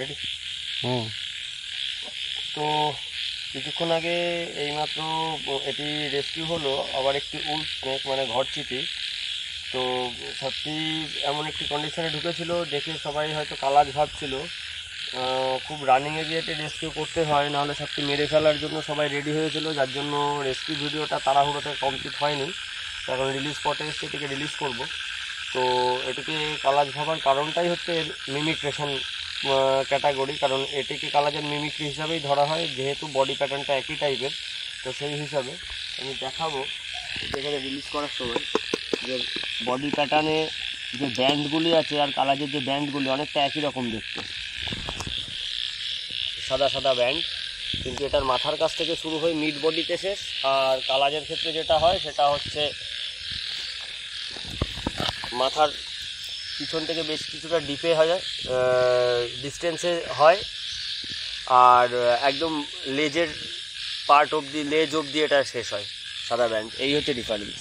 Ready? তো কিছুক্ষণ আগে এইমাত্র এটি রেস্কিউ হলো, আবার একটি উল স্নেক মানে ঘরচিটি। তো সত্যি এমন একটি কন্ডিশনে ঢুকেছিল, দেখে সবাই হয়তো কালাজ ভাবছিল। খুব রানিংয়ে গিয়ে এটি রেস্কিউ করতে হয়, নাহলে সত্যি মেরে ফেলার জন্য সবাই রেডি হয়েছিল, যার জন্য রেস্কিউ ভিডিওটা তাড়াহুড়োতে কমপ্লিট হয়নি। এখন রিলিজ স্পটে এসে এটিকে রিলিজ করব। তো এটিকে কালাজ ভাবার কারণটাই হচ্ছে এর মিমিক্রেশন ক্যাটাগরি, কারণ এটিকে কালাজের মিমিক্রি হিসাবেই ধরা হয়, যেহেতু বডি প্যাটার্নটা একই টাইপের। তো সেই হিসাবে আমি দেখাবো এখানে রিলিজ করার সময় যে বডি প্যাটার্নে যে ব্যান্ডগুলি আছে আর কালাজের যে ব্যান্ডগুলি অনেকটা একই রকম দেখতে, সাদা সাদা ব্যান্ড, কিন্তু এটার মাথার কাছ থেকে শুরু হয়ে মিড বডিতে শেষ। আর কালাজের ক্ষেত্রে যেটা হয় সেটা হচ্ছে মাথার পিছন থেকে বেশ কিছুটা ডিপে হয়, ডিস্টেন্সে হয়, আর একদম লেজের পার্ট অবধি, লেজ অবধি এটা শেষ হয় সাদা ব্যান্ড। এই হচ্ছে ডিফারেন্স।